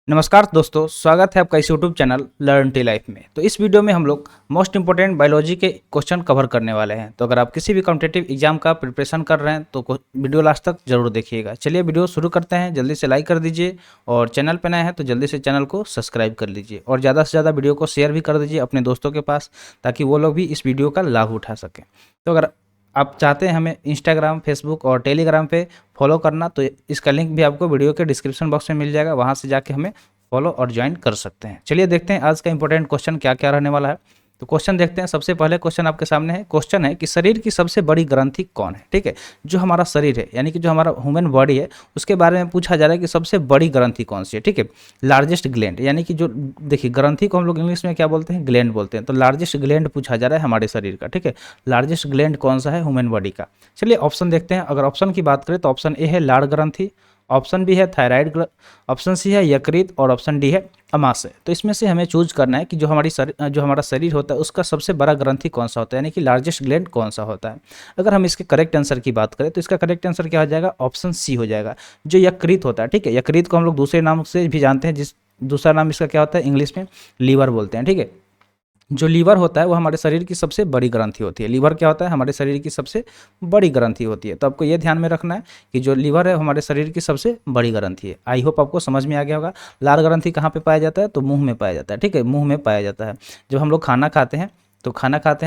नमस्कार दोस्तों, स्वागत है आपका इस YouTube channel learn tea life में। तो इस वीडियो में हम लोग मोस्ट इंपोर्टेंट बायोलॉजी के क्वेश्चन कवर करने वाले हैं। तो अगर आप किसी भी कॉम्पिटिटिव एग्जाम का प्रिपरेशन कर रहे हैं तो वीडियो लास्ट तक जरूर देखिएगा। चलिए वीडियो शुरू करते हैं। जल्दी से लाइक कर दीजिए और चैनल पर नए हैं तो जल्दी से चैनल को सब्सक्राइब कर लीजिए और ज़्यादा से ज़्यादा वीडियो को शेयर भी कर दीजिए अपने दोस्तों के पास, ताकि वो लोग भी इस वीडियो का लाभ उठा सकें। तो अगर आप चाहते हैं हमें इंस्टाग्राम, फेसबुक और टेलीग्राम पे फॉलो करना, तो इसका लिंक भी आपको वीडियो के डिस्क्रिप्शन बॉक्स में मिल जाएगा। वहाँ से जाके हमें फॉलो और ज्वाइन कर सकते हैं। चलिए देखते हैं आज का इंपॉर्टेंट क्वेश्चन क्या क्या रहने वाला है। तो क्वेश्चन देखते हैं। सबसे पहले क्वेश्चन आपके सामने है। क्वेश्चन है कि शरीर की सबसे बड़ी ग्रंथि कौन है। ठीक है, जो हमारा शरीर है यानी कि जो हमारा ह्यूमन बॉडी है उसके बारे में पूछा जा रहा है कि सबसे बड़ी ग्रंथि कौन सी है। ठीक है, लार्जेस्ट ग्लैंड, यानी कि जो देखिए ग्रंथि को हम लोग इंग्लिश में क्या बोलते हैं, ग्लैंड बोलते हैं। तो लार्जेस्ट ग्लैंड पूछा जा रहा है हमारे शरीर का। ठीक है, लार्जेस्ट ग्लैंड कौन सा है ह्यूमन बॉडी का। चलिए ऑप्शन देखते हैं। अगर ऑप्शन की बात करें तो ऑप्शन ए है लाड़ ग्रंथि, ऑप्शन बी है थायराइड, ऑप्शन सी है यकृत और ऑप्शन डी है अमाशय। तो इसमें से हमें चूज करना है कि जो हमारा शरीर होता है उसका सबसे बड़ा ग्रंथि कौन सा होता है, यानी कि लार्जेस्ट ग्लैंड कौन सा होता है। अगर हम इसके करेक्ट आंसर की बात करें तो इसका करेक्ट आंसर क्या हो जाएगा, ऑप्शन सी हो जाएगा, जो यकृत होता है। ठीक है, यकृत को हम लोग दूसरे नाम से भी जानते हैं, जिस दूसरा नाम इसका क्या होता है, इंग्लिश में लीवर बोलते हैं। ठीक है, जो लीवर होता है वो हमारे शरीर की सबसे बड़ी ग्रंथि होती है। लीवर क्या होता है, हमारे शरीर की सबसे बड़ी ग्रंथि होती है। तो आपको ये ध्यान में रखना है कि जो लीवर है हमारे शरीर की सबसे बड़ी ग्रंथि है। आई होप आपको समझ में आ गया होगा। लार ग्रंथि कहाँ पे पाया जाता है, तो मुंह में पाया जाता है। ठीक है, मुंह में पाया जाता है। जब हम लोग खाना खाते हैं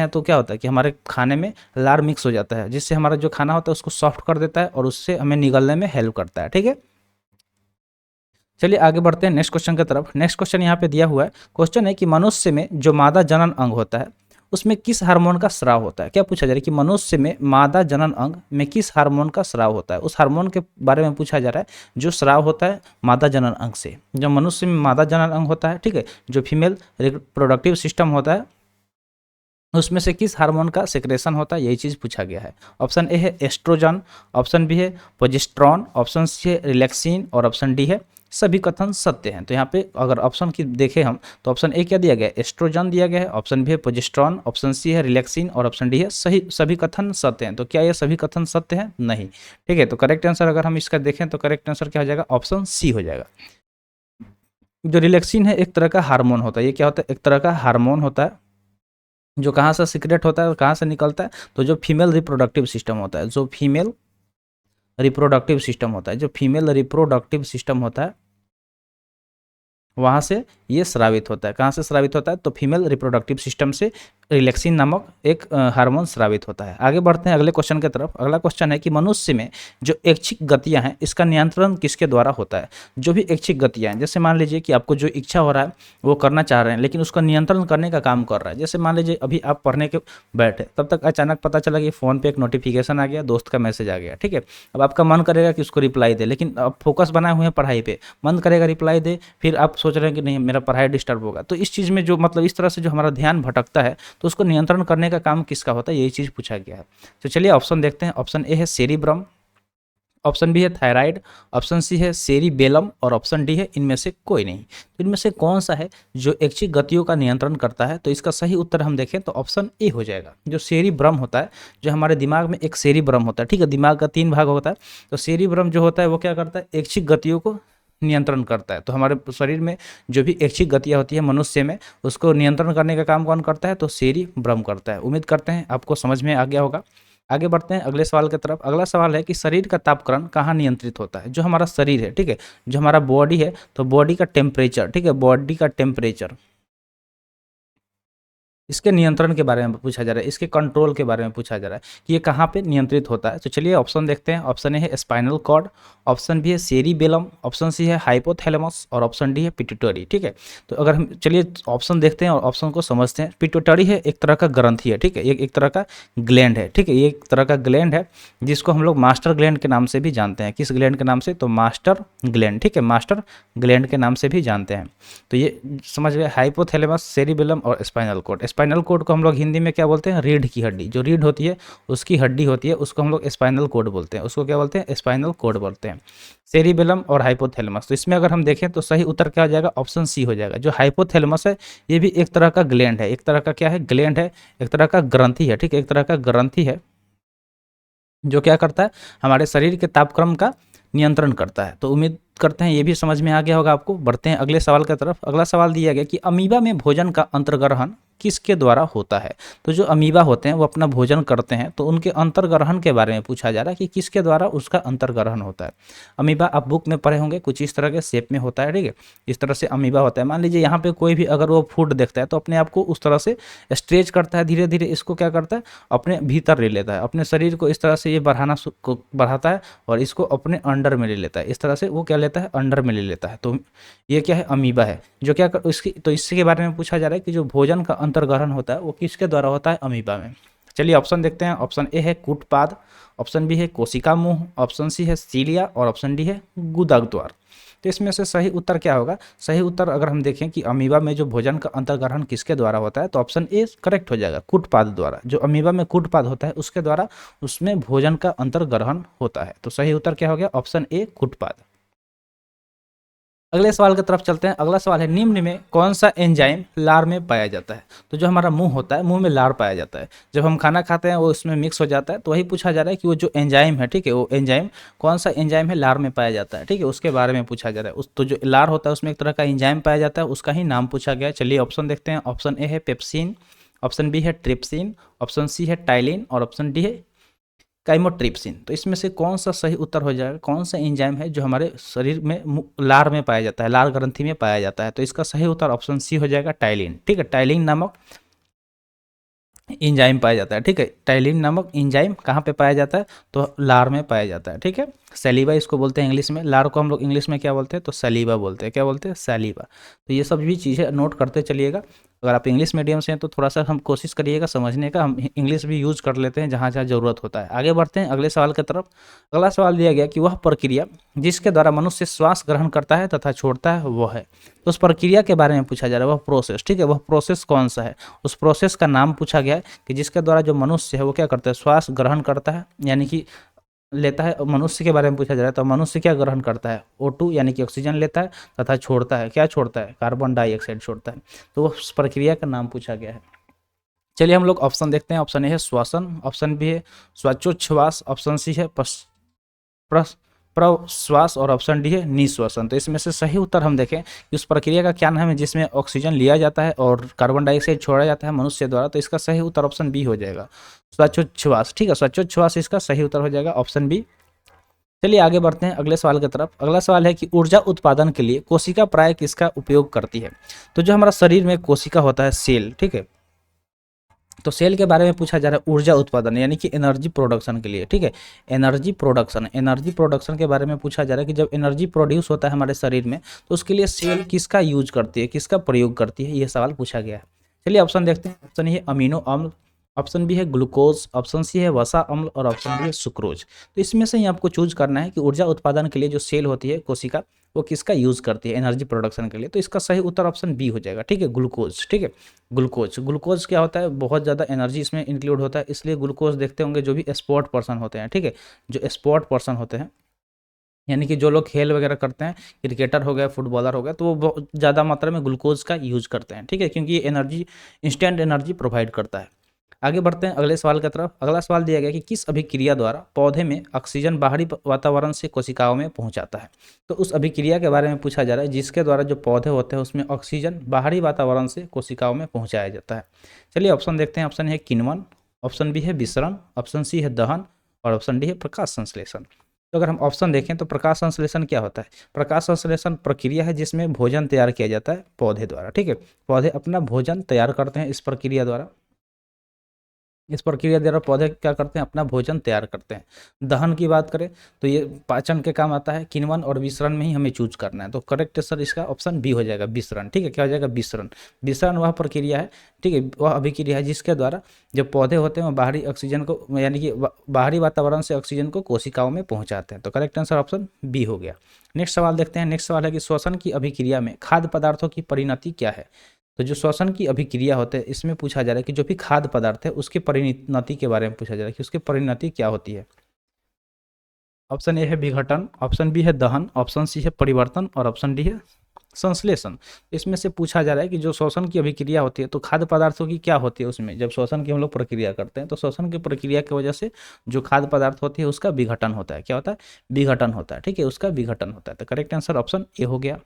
तो क्या होता है कि हमारे खाने में लार मिक्स हो जाता है, जिससे हमारा जो खाना होता है उसको सॉफ्ट कर देता है और उससे हमें निगलने में हेल्प करता है। ठीक है, चलिए आगे बढ़ते हैं नेक्स्ट क्वेश्चन की तरफ। नेक्स्ट क्वेश्चन यहाँ पे दिया हुआ है। क्वेश्चन है कि मनुष्य में जो मादा जनन अंग होता है उसमें किस हार्मोन का स्राव होता है। क्या पूछा जा रहा है कि मनुष्य में मादा जनन अंग में किस हार्मोन का स्राव होता है, उस हार्मोन के बारे में पूछा जा रहा है जो स्राव होता है मादा जनन अंग से। जो मनुष्य में मादा जनन अंग होता है, ठीक है, जो फीमेल रिप्रोडक्टिव सिस्टम होता है, उसमें से किस हार्मोन का सेक्रेशन होता है, यही चीज़ पूछा गया है। ऑप्शन ए है एस्ट्रोजन, ऑप्शन बी है प्रोजेस्टेरॉन, ऑप्शन सी है रिलैक्सिन और ऑप्शन डी है सभी कथन सत्य हैं। तो यहाँ पे अगर ऑप्शन की देखें हम तो ऑप्शन ए क्या दिया गया है, एस्ट्रोजन दिया गया है, ऑप्शन बी है प्रोजेस्टेरॉन, ऑप्शन सी है रिलैक्सिन और ऑप्शन डी है सभी कथन सत्य हैं। तो क्या ये सभी कथन सत्य हैं? नहीं। ठीक है, तो करेक्ट आंसर अगर हम इसका देखें तो करेक्ट आंसर क्या हो जाएगा, ऑप्शन सी हो जाएगा। जो रिलैक्सिन है एक तरह का हार्मोन होता है। ये क्या होता है, एक तरह का हार्मोन होता है जो कहाँ से सीक्रेट होता है और कहाँ से निकलता है, तो जो फीमेल रिप्रोडक्टिव सिस्टम होता है, जो फीमेल रिप्रोडक्टिव सिस्टम होता है, जो फीमेल रिप्रोडक्टिव सिस्टम होता है वहाँ से ये स्रावित होता है। कहाँ से स्रावित होता है, तो फीमेल रिप्रोडक्टिव सिस्टम से रिलैक्सिन नामक एक हार्मोन स्रावित होता है। आगे बढ़ते हैं अगले क्वेश्चन की तरफ। अगला क्वेश्चन है कि मनुष्य में जो ऐच्छिक गतियाँ हैं इसका नियंत्रण किसके द्वारा होता है। जो भी ऐच्छिक गतियाँ हैं, जैसे मान लीजिए कि आपको जो इच्छा हो रहा है वो करना चाह रहे हैं लेकिन उसका नियंत्रण करने का काम कर रहा है। जैसे मान लीजिए अभी आप पढ़ने के बैठे, तब तक अचानक पता चला कि फ़ोन पर एक नोटिफिकेशन आ गया, दोस्त का मैसेज आ गया। ठीक है, अब आपका मन करेगा कि उसको रिप्लाई दे, लेकिन अब फोकस बनाए हुए हैं पढ़ाई पर, मन करेगा रिप्लाई दे, फिर आप सोच रहे हैं कि नहीं मेरा पढ़ाई डिस्टर्ब होगा। तो इस चीज़ में जो मतलब इस तरह से जो हमारा ध्यान भटकता है तो उसको नियंत्रण करने का काम किसका होता है, यही चीज़ पूछा गया है। तो चलिए ऑप्शन देखते हैं। ऑप्शन ए है सेरिब्रम, ऑप्शन बी है थायराइड, ऑप्शन सी है सेरिबेलम और ऑप्शन डी है इनमें से कोई नहीं। तो इनमें से कौन सा है जो ऐच्छिक गतियों का नियंत्रण करता है, तो इसका सही उत्तर हम देखें तो ऑप्शन ए हो जाएगा। जो सेरिब्रम होता है, जो हमारे दिमाग में एक सेरिब्रम होता है, ठीक है, दिमाग का 3 भाग होता है, तो सेरिब्रम जो होता है वो क्या करता है, ऐच्छिक गतियों को नियंत्रण करता है। तो हमारे शरीर में जो भी ऐच्छिक गतियाँ होती है मनुष्य में, उसको नियंत्रण करने का काम कौन करता है, तो सेरिब्रम करता है। उम्मीद करते हैं आपको समझ में आ गया होगा। आगे बढ़ते हैं अगले सवाल की तरफ। अगला सवाल है कि शरीर का तापक्रम कहाँ नियंत्रित होता है। जो हमारा शरीर है, ठीक है, जो हमारा बॉडी है, तो बॉडी का टेम्परेचर, ठीक है, बॉडी का टेम्परेचर, इसके नियंत्रण के बारे में पूछा जा रहा है, इसके कंट्रोल के बारे में पूछा जा रहा है कि ये कहाँ पे नियंत्रित होता है। तो चलिए ऑप्शन देखते हैं। ऑप्शन ए है स्पाइनल कॉर्ड, ऑप्शन बी है सेरिबेलम, ऑप्शन सी है हाइपोथैलेमस और ऑप्शन डी है पिट्यूटरी। ठीक है, तो अगर हम चलिए ऑप्शन देखते हैं और ऑप्शन को समझते हैं। पिट्यूटरी है एक तरह का ग्रंथि है, ठीक है, एक तरह का ग्लैंड है। ठीक है, ये एक तरह का ग्लैंड है जिसको हम लोग मास्टर ग्लैंड के नाम से भी जानते हैं। किस ग्लैंड के नाम से, तो मास्टर ग्लैंड। ठीक है, मास्टर ग्लैंड के नाम से भी जानते हैं। तो ये समझ गए, हाइपोथैलेमस, सेरिबेलम और स्पाइनल कॉर्ड। स्पाइनल कॉर्ड को हम लोग हिंदी में क्या बोलते हैं, रीढ़ की हड्डी। जो रीढ़ होती है उसकी हड्डी होती है, उसको हम लोग स्पाइनल कॉर्ड बोलते हैं। उसको क्या बोलते हैं, स्पाइनल कॉर्ड बोलते हैं। सेरिबेलम और हाइपोथैलेमस, तो इसमें अगर हम देखें तो सही उत्तर क्या हो जाएगा, ऑप्शन सी हो जाएगा। जो हाइपोथैलेमस है ये भी एक तरह का ग्लैंड है, एक तरह का क्या है, ग्लैंड है, एक तरह का ग्रंथि है। ठीक है, एक तरह का ग्रंथि है जो क्या करता है, हमारे शरीर के तापक्रम का नियंत्रण करता है। तो उम्मीद करते हैं ये भी समझ में आ गया होगा आपको। बढ़ते हैं अगले सवाल की तरफ। अगला सवाल दिया गया कि अमीबा में भोजन का अंतर्ग्रहण किसके द्वारा होता है। तो जो अमीबा होते हैं वो अपना भोजन करते हैं, तो उनके अंतर्ग्रहण के बारे में पूछा जा रहा है कि किसके द्वारा उसका अंतर्ग्रहण होता है। अमीबा आप बुक में पढ़े होंगे, कुछ इस तरह के शेप में होता है, ठीक है। इस तरह से अमीबा होता है। मान लीजिए यहाँ पे कोई भी अगर वो फूड देखता है तो अपने आप को उस तरह से स्ट्रेच करता है, धीरे धीरे इसको क्या करता है, अपने भीतर ले लेता है, अपने शरीर को इस तरह से ये बढ़ाता है और इसको अपने अंडर में ले लेता है। इस तरह से वो क्या लेता है, अंडर में ले लेता है। तो ये क्या है, अमीबा है। जो क्या कर, इसकी तो इसके बारे में पूछा जा रहा है कि जो भोजन का अंतर्ग्रहण होता है वो किसके द्वारा होता है, अमीबा में। चलिए ऑप्शन देखते हैं। ऑप्शन ए है कूटपाद, ऑप्शन बी है कोशिका मुंह, ऑप्शन सी है सीलिया और ऑप्शन डी है गुदा द्वार। तो इसमें से सही उत्तर क्या होगा। सही उत्तर अगर हम देखें कि अमीबा में जो भोजन का अंतर्ग्रहण किसके द्वारा होता है, तो ऑप्शन ए करेक्ट हो जाएगा, कूटपाद द्वारा। जो अमीबा में कूटपाद होता है उसके द्वारा उसमें भोजन का अंतर्ग्रहण होता है। तो सही उत्तर क्या हो गया, ऑप्शन ए कूटपाद। अगले सवाल की तरफ चलते हैं। अगला सवाल है, निम्न में कौन सा एंजाइम लार में पाया जाता है। तो जो हमारा मुंह होता है, मुंह में लार पाया जाता है। जब हम खाना खाते हैं वो उसमें मिक्स हो जाता है। तो वही पूछा जा रहा है कि वो जो एंजाइम है, ठीक है, वो एंजाइम कौन सा एंजाइम है लार में पाया जाता है, ठीक है, उसके बारे में पूछा जा रहा है। उस तो जो लार होता है उसमें एक तरह का एंजाइम पाया जाता है, उसका ही नाम पूछा गया है। चलिए ऑप्शन देखते हैं। ऑप्शन ए है पेप्सिन, ऑप्शन बी है ट्रिप्सिन, ऑप्शन सी है टाइलिन और ऑप्शन डी है काइमोट्रिप्सिन। तो इसमें से कौन सा सही उत्तर हो जाएगा, कौन सा एंजाइम है जो हमारे शरीर में लार में पाया जाता है, लार ग्रंथि में पाया जाता है। तो इसका सही उत्तर ऑप्शन सी हो जाएगा, टाइलिन। ठीक है, टाइलिन नामक एंजाइम पाया जाता है। ठीक है, टाइलिन नामक एंजाइम कहाँ पे पाया जाता है, तो लार में पाया जाता है। ठीक है, सलीवा इसको बोलते हैं इंग्लिश में। लार को हम लोग इंग्लिश में क्या बोलते हैं, तो सलीवा बोलते हैं। क्या बोलते हैं, सलीवा। तो ये सब भी चीज़ें नोट करते चलिएगा। अगर आप इंग्लिश मीडियम से हैं तो थोड़ा सा हम कोशिश करिएगा समझने का। हम इंग्लिश भी यूज़ कर लेते हैं जहाँ जहाँ ज़रूरत होता है। आगे बढ़ते हैं अगले सवाल की तरफ। अगला सवाल दिया गया कि वह प्रक्रिया जिसके द्वारा मनुष्य श्वास ग्रहण करता है तथा छोड़ता है वो है। तो उस प्रक्रिया के बारे में पूछा जा रहा है, वह प्रोसेस। ठीक है, वह प्रोसेस कौन सा है, उस प्रोसेस का नाम पूछा गया है कि जिसके द्वारा जो मनुष्य है वो क्या करता है, श्वास ग्रहण करता है, यानी कि लेता है। मनुष्य के बारे में पूछा जा रहा है तो मनुष्य क्या ग्रहण करता है, O2 यानी कि ऑक्सीजन लेता है तथा छोड़ता है, क्या छोड़ता है, कार्बन डाइऑक्साइड छोड़ता है। तो उस प्रक्रिया का नाम पूछा गया है। चलिए हम लोग ऑप्शन देखते हैं। ऑप्शन ए है श्वसन, ऑप्शन बी है श्वासोच्छ्वास, ऑप्शन सी है प्रश्वास और ऑप्शन डी है निश्वसन। तो इसमें से सही उत्तर हम देखें कि उस प्रक्रिया का क्या नाम है जिसमें ऑक्सीजन लिया जाता है और कार्बन डाइऑक्साइड छोड़ा जाता है मनुष्य द्वारा। तो इसका सही उत्तर ऑप्शन बी हो जाएगा, श्वासोच्छ्वास। ठीक है, श्वासोच्छ्वास इसका सही उत्तर हो जाएगा, ऑप्शन बी। चलिए आगे बढ़ते हैं अगले सवाल की तरफ। अगला सवाल है कि ऊर्जा उत्पादन के लिए कोशिका प्राय किसका उपयोग करती है। तो जो हमारा शरीर में कोशिका होता है, सेल, ठीक है, तो सेल के बारे में पूछा जा रहा है ऊर्जा उत्पादन यानी कि एनर्जी प्रोडक्शन के लिए। ठीक है, एनर्जी प्रोडक्शन के बारे में पूछा जा रहा है कि जब एनर्जी प्रोड्यूस होता है हमारे शरीर में तो उसके लिए सेल किसका यूज करती है, किसका प्रयोग करती है, यह सवाल पूछा गया है। चलिए ऑप्शन देखते हैं। ऑप्शन ए है अमीनो अम्ल, ऑप्शन बी है ग्लूकोज, ऑप्शन सी है वसा अम्ल और ऑप्शन डी है सुक्रोज। तो इसमें से ही आपको चूज करना है कि ऊर्जा उत्पादन के लिए जो सेल होती है कोशिका वो किसका यूज करती है एनर्जी प्रोडक्शन के लिए। तो इसका सही उत्तर ऑप्शन बी हो जाएगा। ठीक है, ग्लूकोज। ठीक है, ग्लूकोज क्या होता है, बहुत ज़्यादा एनर्जी इसमें इंक्लूड होता है, इसलिए ग्लूकोज देखते होंगे जो भी स्पोर्ट पर्सन होते हैं। ठीक है, जो स्पोर्ट पर्सन होते हैं यानी कि जो लोग खेल वगैरह करते हैं, क्रिकेटर हो गया, फुटबॉलर हो गया, तो वो बहुत ज़्यादा मात्रा में ग्लूकोज का यूज करते हैं। ठीक है, क्योंकि ये एनर्जी, इंस्टेंट एनर्जी प्रोवाइड करता है। आगे बढ़ते हैं अगले सवाल की तरफ। अगला सवाल दिया गया कि किस अभिक्रिया द्वारा पौधे में ऑक्सीजन बाहरी वातावरण से कोशिकाओं में पहुंचाता है। तो उस अभिक्रिया के बारे में पूछा जा रहा है जिसके द्वारा जो पौधे होते हैं उसमें ऑक्सीजन बाहरी वातावरण से कोशिकाओं में पहुंचाया जाता है। चलिए ऑप्शन देखते हैं। ऑप्शन है किण्वन, ऑप्शन बी है विसरण, ऑप्शन सी है दहन और ऑप्शन डी है प्रकाश संश्लेषण। तो अगर हम ऑप्शन देखें तो प्रकाश संश्लेषण क्या होता है, प्रकाश संश्लेषण प्रक्रिया है जिसमें भोजन तैयार किया जाता है पौधे द्वारा। ठीक है, पौधे अपना भोजन तैयार करते हैं इस प्रक्रिया द्वारा। इस प्रक्रिया द्वारा पौधे क्या करते हैं, अपना भोजन तैयार करते हैं। दहन की बात करें तो ये पाचन के काम आता है। किण्वन और विसरण में ही हमें चूज करना है। तो करेक्ट सर इसका ऑप्शन बी हो जाएगा, विसरण। ठीक है, क्या हो जाएगा, विसरण। विसरण वह प्रक्रिया है, ठीक है, वह अभिक्रिया है जिसके द्वारा जो पौधे होते हैं वो बाहरी ऑक्सीजन को यानी कि बाहरी वातावरण से ऑक्सीजन को कोशिकाओं में पहुंचाते हैं। तो करेक्ट आंसर ऑप्शन बी हो गया। नेक्स्ट सवाल देखते हैं। नेक्स्ट सवाल है कि श्वसन की अभिक्रिया में खाद्य पदार्थों की परिणति क्या है। तो जो श्वसन की अभिक्रिया होते हैं इसमें पूछा जा रहा है कि जो भी खाद्य पदार्थ है उसकी परिणति के बारे में पूछा जा रहा है कि उसकी परिणति क्या होती है। ऑप्शन ए है विघटन, ऑप्शन बी है दहन, ऑप्शन सी है परिवर्तन और ऑप्शन डी है संश्लेषण। इसमें से पूछा जा रहा है कि जो श्वसन की अभिक्रिया होती है तो खाद्य पदार्थों की क्या होती है उसमें, जब श्वसन की हम लोग प्रक्रिया करते हैं तो श्वसन की प्रक्रिया की वजह से जो खाद्य पदार्थ होती है उसका विघटन होता है। क्या होता है? विघटन होता है। ठीक है, उसका विघटन होता है। तो करेक्ट आंसर ऑप्शन ए हो गया।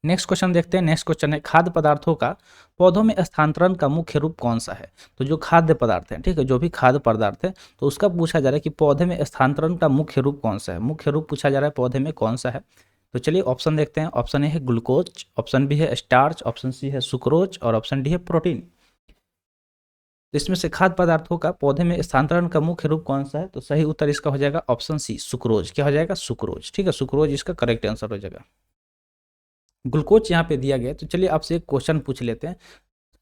नेक्स्ट क्वेश्चन देखते हैं। नेक्स्ट क्वेश्चन है खाद्य पदार्थों का पौधों में स्थानांतरण का मुख्य रूप कौन सा है। तो जो खाद्य पदार्थ है, ठीक है, जो भी खाद्य पदार्थ है तो उसका पूछा जा रहा है कि पौधे में स्थानांतरण का मुख्य रूप कौन सा है। मुख्य रूप पूछा जा रहा है पौधे में कौन सा है। तो चलिए ऑप्शन देखते हैं। ऑप्शन ए है ग्लूकोज, ऑप्शन बी है स्टार्च, ऑप्शन सी है सुक्रोज और ऑप्शन डी है प्रोटीन। तो इसमें से खाद्य पदार्थों का पौधे में स्थानांतरण का मुख्य रूप कौन सा है। तो सही उत्तर इसका हो जाएगा ऑप्शन सी सुक्रोज। क्या हो जाएगा? सुक्रोज। ठीक है, सुक्रोज इसका करेक्ट आंसर हो जाएगा। ग्लूकोज यहाँ पे दिया गया। तो चलिए आपसे एक क्वेश्चन पूछ लेते हैं,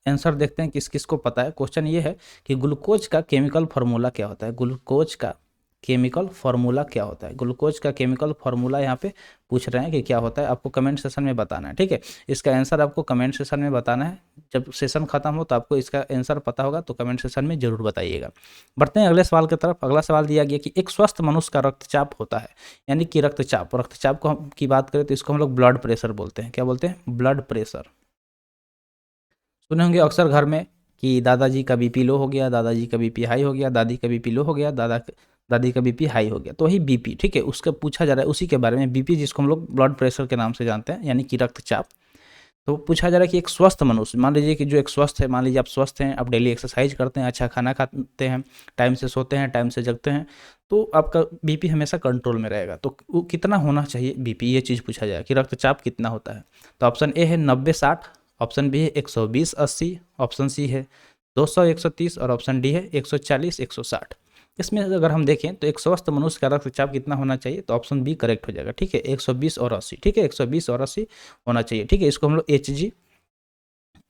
आंसर देखते हैं किस किस को पता है। क्वेश्चन ये है कि ग्लूकोज का केमिकल फार्मूला क्या होता है। ग्लूकोज का केमिकल फार्मूला क्या होता है। ग्लूकोज का केमिकल फार्मूला यहाँ पे पूछ रहे हैं कि क्या होता है। आपको कमेंट सेशन में बताना है। ठीक है, इसका आंसर आपको कमेंट सेशन में बताना है। जब सेशन खत्म हो तो आपको इसका आंसर पता होगा तो कमेंट सेशन में जरूर बताइएगा। बढ़ते हैं अगले सवाल की तरफ। अगला सवाल दिया गया कि एक स्वस्थ मनुष्य का रक्तचाप होता है, यानी कि रक्तचाप। रक्तचाप को हम की बात करें तो इसको हम लोग ब्लड प्रेशर बोलते हैं। क्या बोलते हैं? Blood pressure. सुने होंगे अक्सर घर में कि दादाजी का बीपी लो हो गया, दादाजी का बीपी हाई हो गया, दादी का बीपी लो हो गया, दादी का बीपी हाई हो गया। तो वही बीपी, ठीक है, उसका पूछा जा रहा है उसी के बारे में। बीपी जिसको हम लोग ब्लड प्रेशर के नाम से जानते हैं, यानी कि रक्तचाप। तो पूछा जा रहा है कि एक स्वस्थ मनुष्य, मान लीजिए कि जो एक स्वस्थ है, मान लीजिए आप स्वस्थ हैं, आप डेली एक्सरसाइज करते हैं, अच्छा खाना खाते हैं, टाइम से सोते हैं, टाइम से जगते हैं, तो आपका बीपी हमेशा कंट्रोल में रहेगा। तो वो कितना होना चाहिए बीपी, ये चीज़ पूछा जाएगा कि रक्तचाप कितना होता है। तो ऑप्शन ए है 90-60, ऑप्शन बी है 120-80, ऑप्शन सी है 200-130 और ऑप्शन डी है 140-160। इसमें अगर हम देखें तो एक स्वस्थ मनुष्य का रक्तचाप कितना होना चाहिए, तो ऑप्शन बी करेक्ट हो जाएगा। ठीक है, 120 और 80। ठीक है, 120 और 80 होना चाहिए। ठीक है, इसको हम लोग HG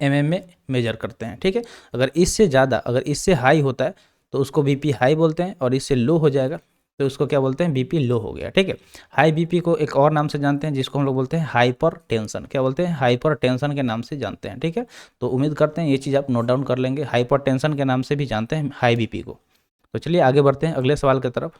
mm में मेजर करते हैं। ठीक है, अगर इससे ज़्यादा, अगर इससे हाई होता है तो उसको बीपी हाई बोलते हैं, और इससे लो हो जाएगा तो उसको क्या बोलते हैं? बीपी लो हो गया। ठीक है, हाई बीपी को एक और नाम से जानते हैं जिसको हम लोग बोलते हैं हाइपर टेंशन। क्या बोलते हैं? हाइपर टेंशन के नाम से जानते हैं। ठीक है, तो उम्मीद करते हैं ये चीज़ आप नोट डाउन कर लेंगे। हाइपर टेंशन के नाम से भी जानते हैं हाई बीपी को। तो चलिए आगे बढ़ते हैं अगले सवाल की तरफ।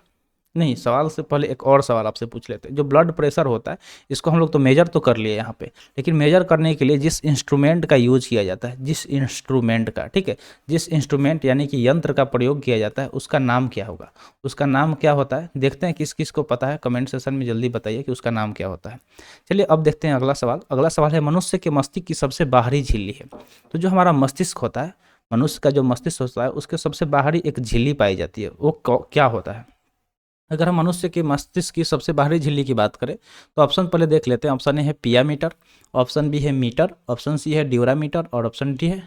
नहीं, सवाल से पहले एक और सवाल आपसे पूछ लेते हैं। जो ब्लड प्रेशर होता है इसको हम लोग तो मेजर तो कर लिए यहाँ पे, लेकिन मेजर करने के लिए जिस इंस्ट्रूमेंट का यूज किया जाता है, जिस इंस्ट्रूमेंट का, ठीक है, जिस इंस्ट्रूमेंट यानी कि यंत्र का प्रयोग किया जाता है उसका नाम क्या होगा। उसका नाम क्या होता है, देखते हैं किस किस को पता है। कमेंट सेशन में जल्दी बताइए कि उसका नाम क्या होता है। चलिए अब देखते हैं अगला सवाल। अगला सवाल है मनुष्य के मस्तिष्क की सबसे बाहरी झिल्ली है। तो जो हमारा मस्तिष्क होता है, मनुष्य का जो मस्तिष्क होता है उसके सबसे बाहरी एक झिल्ली पाई जाती है, वो क्या होता है। अगर हम मनुष्य के मस्तिष्क की सबसे बाहरी झिल्ली की बात करें तो ऑप्शन पहले देख लेते हैं। ऑप्शन ए है पियामीटर, ऑप्शन बी है मीटर, ऑप्शन सी है ड्यूरामीटर और ऑप्शन डी है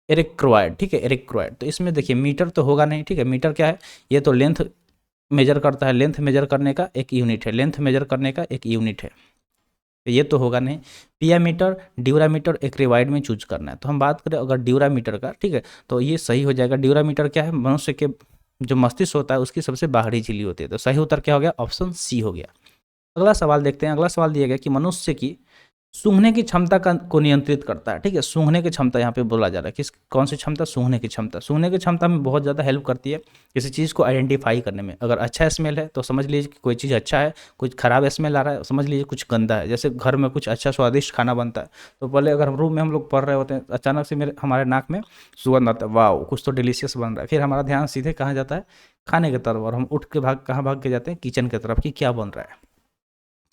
एरिक्रोइड। ठीक है, एरिक्रोइड। तो इसमें देखिए मीटर तो होगा नहीं। ठीक है, मीटर क्या है? ये तो लेंथ मेजर करता है, लेंथ मेजर करने का एक यूनिट है, लेंथ मेजर करने का एक यूनिट है, तो ये तो होगा नहीं। पियामीटर, ड्यूरामीटर, एक्रिवाइड में चूज करना है। तो हम बात करें अगर ड्यूरामीटर का, ठीक है, तो ये सही हो जाएगा। ड्यूरामीटर क्या है? मनुष्य के जो मस्तिष्क होता है उसकी सबसे बाहरी झिल्ली होती है। तो सही उत्तर क्या हो गया? ऑप्शन सी हो गया। अगला सवाल देखते हैं। अगला सवाल दिया गया कि मनुष्य की सूंघने की क्षमता को नियंत्रित करता है। ठीक है, सूंघने की क्षमता यहाँ पे बोला जा रहा है। किस कौन सी क्षमता? सूंघने की क्षमता। सूंघने की क्षमता में बहुत ज़्यादा हेल्प करती है किसी चीज़ को आइडेंटिफाई करने में। अगर अच्छा स्मेल है तो समझ लीजिए कि कोई चीज़ अच्छा है, कुछ खराब स्मेल आ रहा है समझ लीजिए कुछ गंदा है। जैसे घर में कुछ अच्छा स्वादिष्ट खाना बनता है तो पहले अगर रूम में हम लोग पढ़ रहे होते हैं, अचानक से हमारे नाक में सुगंध आता है, वाह कुछ तो डिलीशियस बन रहा है। फिर हमारा ध्यान सीधे कहाँ जाता है? खाने की तरफ, और हम उठ के कहाँ भाग के जाते हैं? किचन की तरफ कि क्या बन रहा है।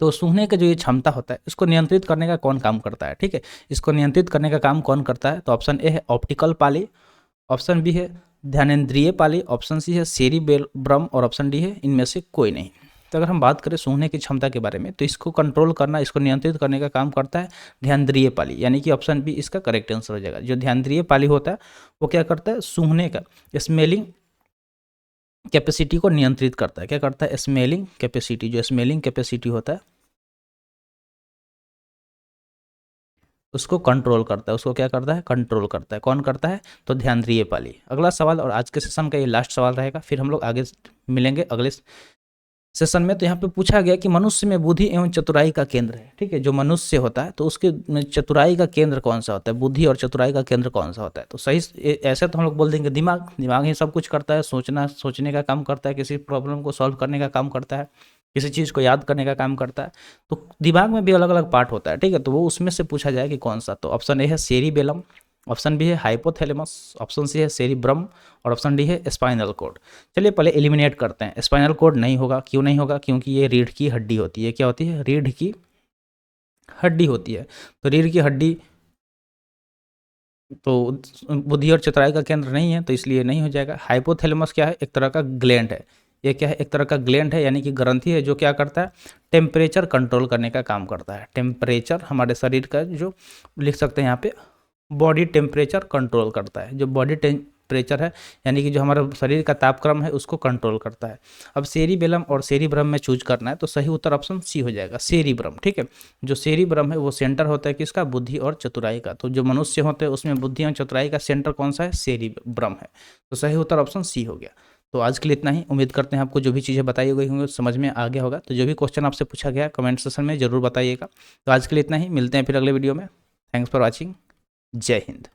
तो सूंघने का जो ये क्षमता होता है इसको नियंत्रित करने का कौन काम करता है। ठीक है, इसको नियंत्रित करने का काम कौन करता है? तो ऑप्शन ए है ऑप्टिकल पाली, ऑप्शन बी है ध्यानेंद्रिय पाली, ऑप्शन सी है सेरिब्रम और ऑप्शन डी है इनमें से कोई नहीं। तो अगर हम बात करें सूंघने की क्षमता के बारे में तो इसको कंट्रोल करना, इसको नियंत्रित करने का काम करता है ध्यानेंद्रिय पाली, यानी कि ऑप्शन बी इसका करेक्ट आंसर हो जाएगा। जो ध्यानेंद्रिय पाली होता है वो क्या करता है? सूंघने का स्मेलिंग कैपेसिटी को नियंत्रित करता है। क्या करता है? स्मेलिंग कैपेसिटी, जो स्मेलिंग कैपेसिटी होता है उसको कंट्रोल करता है। उसको क्या करता है? कंट्रोल करता है। कौन करता है? तो ध्यानेंद्रिय पाली। अगला सवाल और आज के सेशन का ये लास्ट सवाल रहेगा, फिर हम लोग आगे मिलेंगे अगले सेशन में। तो यहाँ पे पूछा गया कि मनुष्य में बुद्धि एवं चतुराई का केंद्र है। ठीक है, जो मनुष्य होता है तो उसके चतुराई का केंद्र कौन सा होता है? बुद्धि और चतुराई का केंद्र कौन सा होता है? तो सही ऐसे तो हम लोग बोल देंगे दिमाग। दिमाग ही सब कुछ करता है, सोचने का काम करता है, किसी प्रॉब्लम को सॉल्व करने का काम करता है। किसी चीज़ को याद करने का काम करता है। तो दिमाग में भी अलग अलग पार्ट होता है, ठीक है। तो वो उसमें से पूछा जाए कि कौन सा, तो ऑप्शन ए है सेरिबेलम, ऑप्शन बी है हाइपोथैलेमस, ऑप्शन सी है सेरिब्रम और ऑप्शन डी है स्पाइनल कॉर्ड। चलिए पहले एलिमिनेट करते हैं। स्पाइनल कॉर्ड नहीं होगा, क्यों नहीं होगा? क्योंकि ये रीढ़ की हड्डी होती है। क्या होती है? रीढ़ की हड्डी होती है। तो रीढ़ की हड्डी तो बुद्धि और चतुराई का केंद्र नहीं है, तो इसलिए नहीं हो जाएगा। हाइपोथैलेमस क्या है? एक तरह का ग्लैंड है। ये क्या है? एक तरह का ग्लैंड है, यानी कि ग्रंथि है, जो क्या करता है? टेम्परेचर कंट्रोल करने का काम करता है। टेम्परेचर हमारे शरीर का, जो लिख सकते हैं यहाँ पे, बॉडी टेम्परेचर कंट्रोल करता है। जो बॉडी टेम्परेचर है, यानी कि जो हमारा शरीर का तापक्रम है, उसको कंट्रोल करता है। अब सेरिबेलम और सेरिब्रम में चूज करना है, तो सही उत्तर ऑप्शन सी हो जाएगा, सेरिब्रम, ठीक है। जो सेरिब्रम है वो सेंटर होता है किसका? बुद्धि और चतुराई का। तो जो मनुष्य होते हैं उसमें बुद्धि और चतुराई का सेंटर कौन सा है? सेरिब्रम है। तो सही उत्तर ऑप्शन सी हो गया। तो आज के लिए इतना ही। उम्मीद करते हैं आपको जो भी चीज़ें बताई गई होंगी समझ में आ गया होगा। तो जो भी क्वेश्चन आपसे पूछा गया कमेंट सेक्शन में जरूर बताइएगा। तो आज के लिए इतना ही, मिलते हैं फिर अगले वीडियो में। Thanks for watching. जय हिंद।